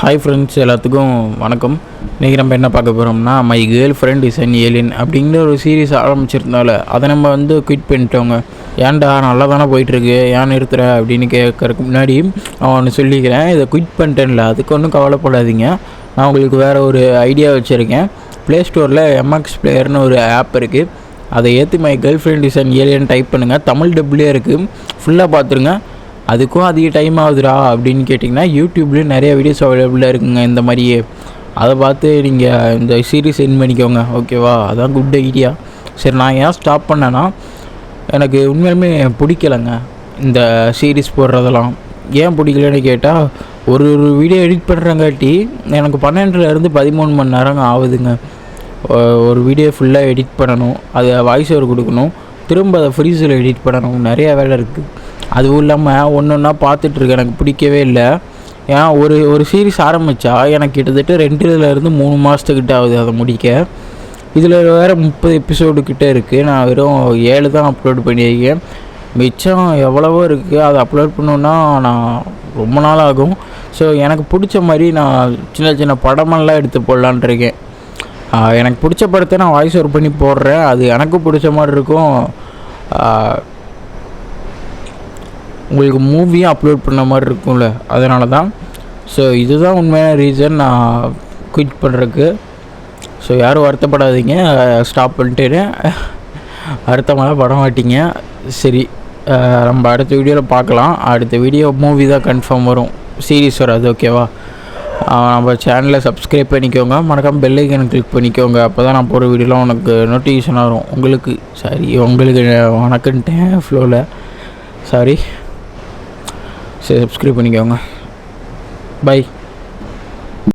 Hi friends, எல்லாத்துக்கும் வணக்கம். இன்றைக்கி நம்ம என்ன பார்க்க போகிறோம்னா, my girl friend is an alien அப்படிங்கிற ஒரு சீரீஸ் ஆரம்பிச்சிருந்தால அதை நம்ம குவிட் பண்ணிட்டோங்க. ஏன்டா நல்லா தானே போயிட்டுருக்கு, ஏன் நிறுத்துற அப்படின்னு கேட்கறதுக்கு முன்னாடி நான் ஒன்று சொல்லிக்கிறேன். இதை குவிட் பண்ணிட்டேன்ல, அதுக்கு ஒன்றும் கவலைப்படாதீங்க. நான் உங்களுக்கு வேறு ஒரு ஐடியா வச்சுருக்கேன். ப்ளே ஸ்டோரில் எம்எக்ஸ் பிளேயர்னு ஒரு ஆப் இருக்குது. அதை ஏற்றி my girl friend is an alien type பண்ணுங்கள். தமிழ் டப்லேயே இருக்குது, ஃபுல்லாக பார்த்துருங்க. அதுக்கும் அதிக டைம் ஆகுதுடா அப்படின்னு கேட்டிங்கன்னா, யூடியூப்லேயும் நிறைய வீடியோஸ் அவைலபிளாக இருக்குங்க இந்த மாதிரியே. அதை பார்த்து நீங்கள் இந்த சீரீஸ் என் பண்ணிக்கோங்க, ஓகேவா? அதான் குட் ஐடியா. சரி, நான் ஏன் ஸ்டாப் பண்ணேன்னா, எனக்கு உண்மையுமே பிடிக்கலைங்க இந்த சீரீஸ் போடுறதெல்லாம். ஏன் பிடிக்கலன்னு கேட்டால், ஒரு வீடியோ எடிட் பண்ணுறங்காட்டி எனக்கு 12லேருந்து 13 மணி நேரங்க ஆகுதுங்க. ஒரு வீடியோ ஃபுல்லாக எடிட் பண்ணணும், அதை வாய்ஸ் ஓவர் கொடுக்கணும், திரும்ப அதை ஃப்ரீஸில் எடிட் பண்ணணும், நிறையா வேலை இருக்குது. அதுவும் இல்லாமல் ஒன்று ஒன்றா பார்த்துட்ருக்கு, எனக்கு பிடிக்கவே இல்லை. ஏன்னா ஒரு சீரீஸ் ஆரம்பித்தா எனக்கு கிட்டத்தட்ட 2-3 மாதத்துக்கிட்ட ஆகுது அதை முடிக்க. இதில் வேறு 30 எபிசோடு கிட்டே இருக்குது. நான் வெறும் 7 தான் அப்லோட் பண்ணியிருக்கேன். மிச்சம் எவ்வளவோ இருக்குது. அதை அப்லோட் பண்ணோன்னா நான் ரொம்ப நாள் ஆகும். ஸோ எனக்கு பிடிச்ச மாதிரி நான் சின்ன சின்ன படமெல்லாம் எடுத்து போடலான் இருக்கேன். எனக்கு பிடிச்ச படத்தை நான் வாய்ஸ் ஓவர் பண்ணி போடுறேன். அது எனக்கு பிடிச்ச மாதிரி இருக்கும், உங்களுக்கு மூவியும் அப்லோட் பண்ண மாதிரி இருக்கும்ல, அதனால தான். ஸோ இதுதான் உண்மையான ரீசன் நான் குவிட் பண்ணுறதுக்கு. ஸோ யாரும் வருத்தப்படாதீங்க, ஸ்டாப் பண்ணிட்டேன்னு வருத்தமாக பட மாட்டீங்க. சரி, நம்ம அடுத்த வீடியோவில் பார்க்கலாம். அடுத்த வீடியோ மூவி தான் கன்ஃபார்ம் வரும், சீரீஸ் வராது, ஓகேவா? நம்ம சேனலை சப்ஸ்கிரைப் பண்ணிக்கோங்க, மறக்காமல் பெல் ஐக்கனை கிளிக் பண்ணிக்கோங்க. அப்போ தான் நான் போகிற வீடியோலாம் உனக்கு நோட்டிஃபிகேஷன் வரும். உங்களுக்கு வணக்கன்ட்டேன் ஃப்ளோவில், சாரி. சரி, சப்ஸ்கிரைப் பண்ணிக்கோங்க. பை.